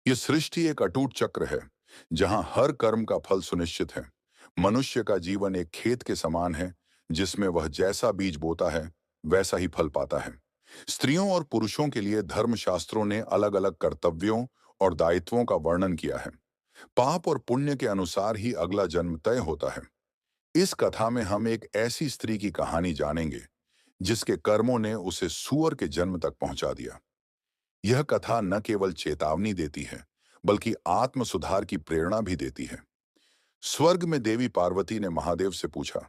ये सृष्टि एक अटूट चक्र है जहां हर कर्म का फल सुनिश्चित है। मनुष्य का जीवन एक खेत के समान है जिसमें वह जैसा बीज बोता है वैसा ही फल पाता है। स्त्रियों और पुरुषों के लिए धर्मशास्त्रों ने अलग अलग कर्तव्यों और दायित्वों का वर्णन किया है। पाप और पुण्य के अनुसार ही अगला जन्म तय होता है। इस कथा में हम एक ऐसी स्त्री की कहानी जानेंगे जिसके कर्मों ने उसे सूअर के जन्म तक पहुंचा दिया। यह कथा न केवल चेतावनी देती है बल्कि आत्म सुधार की प्रेरणा भी देती है। स्वर्ग में देवी पार्वती ने महादेव से पूछा,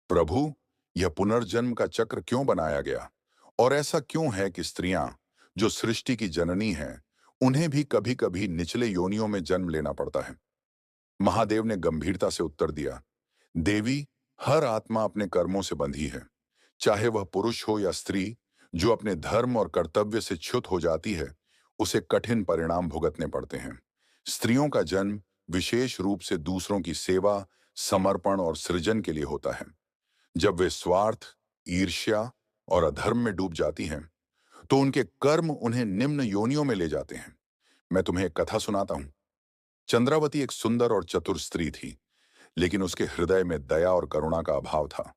प्रभु, यह पुनर्जन्म का चक्र क्यों बनाया गया और ऐसा क्यों है कि स्त्रियां जो सृष्टि की जननी हैं उन्हें भी कभी कभी निचले योनियों में जन्म लेना पड़ता है। महादेव ने गंभीरता से उत्तर दिया, देवी, हर आत्मा अपने कर्मों से बंधी है। चाहे वह पुरुष हो या स्त्री, जो अपने धर्म और कर्तव्य से च्युत हो जाती है उसे कठिन परिणाम भुगतने पड़ते हैं। स्त्रियों का जन्म विशेष रूप से दूसरों की सेवा, समर्पण और सृजन के लिए होता है। जब वे स्वार्थ, ईर्ष्या और अधर्म में डूब जाती हैं तो उनके कर्म उन्हें निम्न योनियों में ले जाते हैं। मैं तुम्हें एक कथा सुनाता हूं। चंद्रावती एक सुंदर और चतुर स्त्री थी, लेकिन उसके हृदय में दया और करुणा का अभाव था।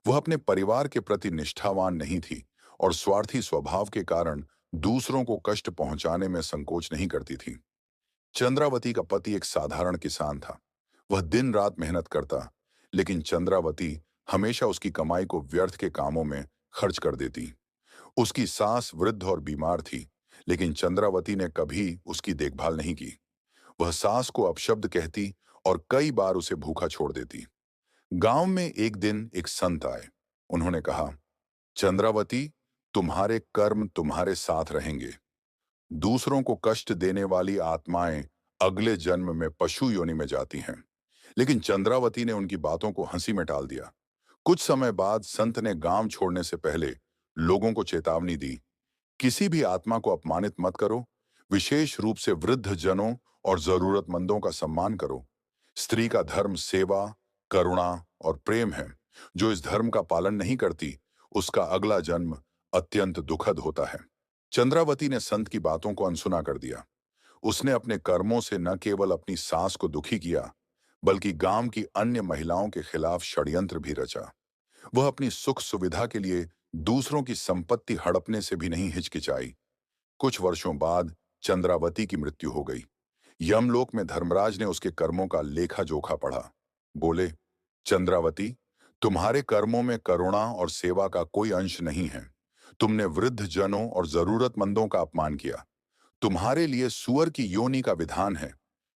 वह अपने परिवार के प्रति निष्ठावान नहीं थी और स्वार्थी स्वभाव के कारण दूसरों को कष्ट पहुंचाने में संकोच नहीं करती थी। चंद्रावती का पति एक साधारण किसान था। वह दिन रात मेहनत करता, लेकिन चंद्रावती हमेशा उसकी कमाई को व्यर्थ के कामों में खर्च कर देती। उसकी सास वृद्ध और बीमार थी, लेकिन चंद्रावती ने कभी उसकी देखभाल नहीं की। वह सास को अपशब्द कहती और कई बार उसे भूखा छोड़ देती। गांव में एक दिन एक संत आए। उन्होंने कहा, चंद्रावती, तुम्हारे कर्म तुम्हारे साथ रहेंगे। दूसरों को कष्ट देने वाली आत्माएं अगले जन्म में पशु योनि में जाती हैं। लेकिन चंद्रावती ने उनकी बातों को हंसी में टाल दिया। कुछ समय बाद संत ने गांव छोड़ने से पहले लोगों को चेतावनी दी, किसी भी आत्मा को अपमानित मत करो, विशेष रूप से वृद्ध जनों और जरूरतमंदों का सम्मान करो। स्त्री का धर्म सेवा, करुणा और प्रेम है। जो इस धर्म का पालन नहीं करती उसका अगला जन्म अत्यंत दुखद होता है। चंद्रावती ने संत की बातों को अनसुना कर दिया। उसने अपने कर्मों से न केवल अपनी सास को दुखी किया, बल्कि गांव की अन्य महिलाओं के खिलाफ षड्यंत्र भी रचा। वह अपनी सुख सुविधा के लिए दूसरों की संपत्ति हड़पने से भी नहीं हिचकिचाई। कुछ वर्षों बाद चंद्रावती की मृत्यु हो गई। यमलोक में धर्मराज ने उसके कर्मों का लेखा जोखा पढ़ा। बोले, चंद्रावती, तुम्हारे कर्मों में करुणा और सेवा का कोई अंश नहीं है। तुमने वृद्ध जनों और जरूरतमंदों का अपमान किया। तुम्हारे लिए सूअर की योनि का विधान है,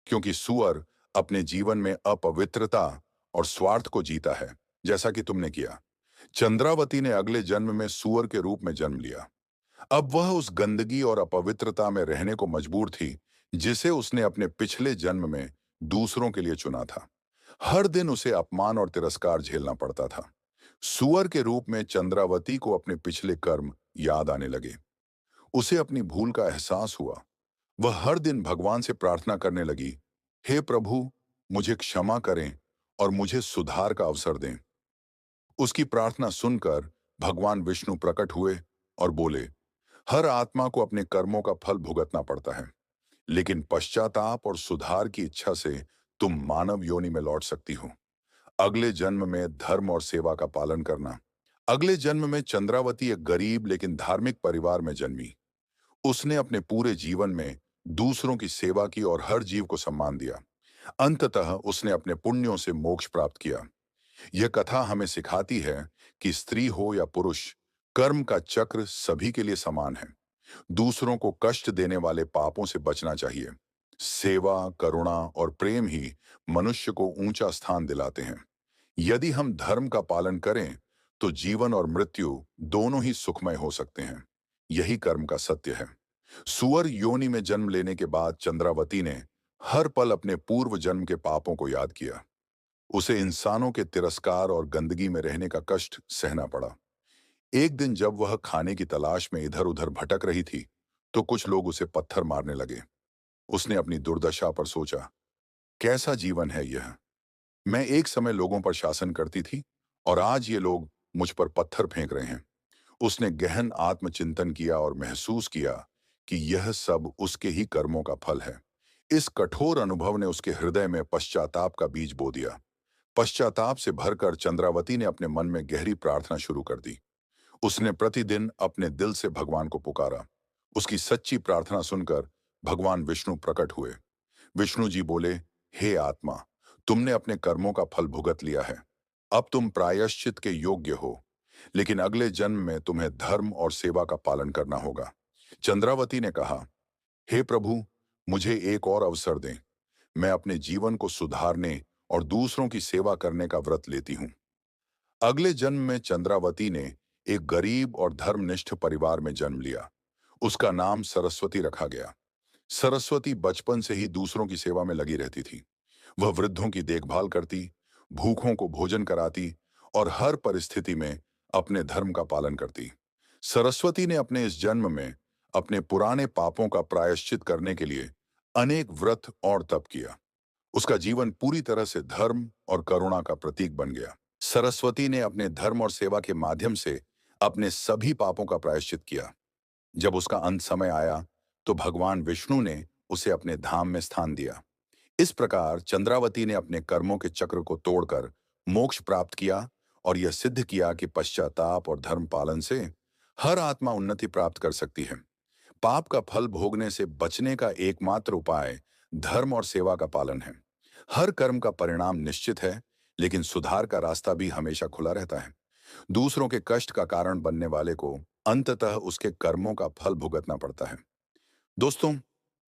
क्योंकि सूअर अपने जीवन में अपवित्रता और स्वार्थ को जीता है, जैसा कि तुमने किया। चंद्रावती ने अगले जन्म में सूअर के रूप में जन्म लिया। अब वह उस गंदगी और अपवित्रता में रहने को मजबूर थी जिसे उसने अपने पिछले जन्म में दूसरों के लिए चुना था। हर दिन उसे अपमान और तिरस्कार झेलना पड़ता था। सूअर के रूप में चंद्रावती को अपने पिछले कर्म याद आने लगे। उसे अपनी भूल का एहसास हुआ। वह हर दिन भगवान से प्रार्थना करने लगी, हे प्रभु, मुझे क्षमा करें और मुझे सुधार का अवसर दें। उसकी प्रार्थना सुनकर भगवान विष्णु प्रकट हुए और बोले, हर आत्मा को अपने कर्मों का फल भुगतना पड़ता है, लेकिन पश्चाताप और सुधार की इच्छा से तुम मानव योनि में लौट सकती हो। अगले जन्म में धर्म और सेवा का पालन करना। अगले जन्म में चंद्रावती एक गरीब लेकिन धार्मिक परिवार में जन्मी। उसने अपने पूरे जीवन में दूसरों की सेवा की और हर जीव को सम्मान दिया। अंततः उसने अपने पुण्यों से मोक्ष प्राप्त किया। यह कथा हमें सिखाती है कि स्त्री हो या पुरुष, कर्म का चक्र सभी के लिए समान है। दूसरों को कष्ट देने वाले पापों से बचना चाहिए। सेवा, करुणा और प्रेम ही मनुष्य को ऊंचा स्थान दिलाते हैं। यदि हम धर्म का पालन करें तो जीवन और मृत्यु दोनों ही सुखमय हो सकते हैं। यही कर्म का सत्य है। सूअर योनि में जन्म लेने के बाद चंद्रावती ने हर पल अपने पूर्व जन्म के पापों को याद किया। उसे इंसानों के तिरस्कार और गंदगी में रहने का कष्ट सहना पड़ा। एक दिन जब वह खाने की तलाश में इधर उधर भटक रही थी तो कुछ लोग उसे पत्थर मारने लगे। उसने अपनी दुर्दशा पर सोचा, कैसा जीवन है यह। मैं एक समय लोगों पर शासन करती थी और आज ये लोग मुझ पर पत्थर फेंक रहे हैं। उसने गहन आत्मचिंतन किया और महसूस किया कि यह सब उसके ही कर्मों का फल है। इस कठोर अनुभव ने उसके हृदय में पश्चाताप का बीज बो दिया। पश्चाताप से भरकर चंद्रावती ने अपने मन में गहरी प्रार्थना शुरू कर दी। उसने प्रतिदिन अपने दिल से भगवान को पुकारा। उसकी सच्ची प्रार्थना सुनकर भगवान विष्णु प्रकट हुए। विष्णु जी बोले, हे आत्मा, तुमने अपने कर्मों का फल भुगत लिया है। अब तुम प्रायश्चित के योग्य हो, लेकिन अगले जन्म में तुम्हें धर्म और सेवा का पालन करना होगा। चंद्रावती ने कहा, हे प्रभु, मुझे एक और अवसर दें। मैं अपने जीवन को सुधारने और दूसरों की सेवा करने का व्रत लेती हूँ। अगले जन्म में चंद्रावती ने एक गरीब और धर्मनिष्ठ परिवार में जन्म लिया। उसका नाम सरस्वती रखा गया। सरस्वती बचपन से ही दूसरों की सेवा में लगी रहती थी। वह वृद्धों की देखभाल करती, भूखों को भोजन कराती और हर परिस्थिति में अपने धर्म का पालन करती। सरस्वती ने अपने इस जन्म में अपने पुराने पापों का प्रायश्चित करने के लिए अनेक व्रत और तप किया। उसका जीवन पूरी तरह से धर्म और करुणा का प्रतीक बन गया। सरस्वती ने अपने धर्म और सेवा के माध्यम से अपने सभी पापों का प्रायश्चित किया। जब उसका अंत समय आया, तो भगवान विष्णु ने उसे अपने धाम में स्थान दिया। इस प्रकार चंद्रावती ने अपने कर्मों के चक्र को तोड़कर मोक्ष प्राप्त किया और यह सिद्ध किया कि पश्चाताप और धर्म पालन से हर आत्मा उन्नति प्राप्त कर सकती है। पाप का फल भोगने से बचने का एकमात्र उपाय धर्म और सेवा का पालन है। हर कर्म का परिणाम निश्चित है, लेकिन सुधार का रास्ता भी हमेशा खुला रहता है। दूसरों के कष्ट का कारण बनने वाले को अंततः उसके कर्मों का फल भुगतना पड़ता है। दोस्तों,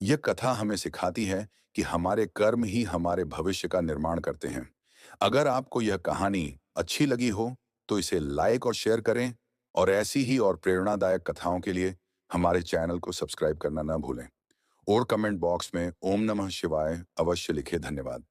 यह कथा हमें सिखाती है कि हमारे कर्म ही हमारे भविष्य का निर्माण करते हैं। अगर आपको यह कहानी अच्छी लगी हो, तो इसे लाइक और शेयर करें और ऐसी ही और प्रेरणादायक कथाओं के लिए हमारे चैनल को सब्सक्राइब करना न भूलें। और कमेंट बॉक्स में ओम नमः शिवाय अवश्य लिखें। धन्यवाद।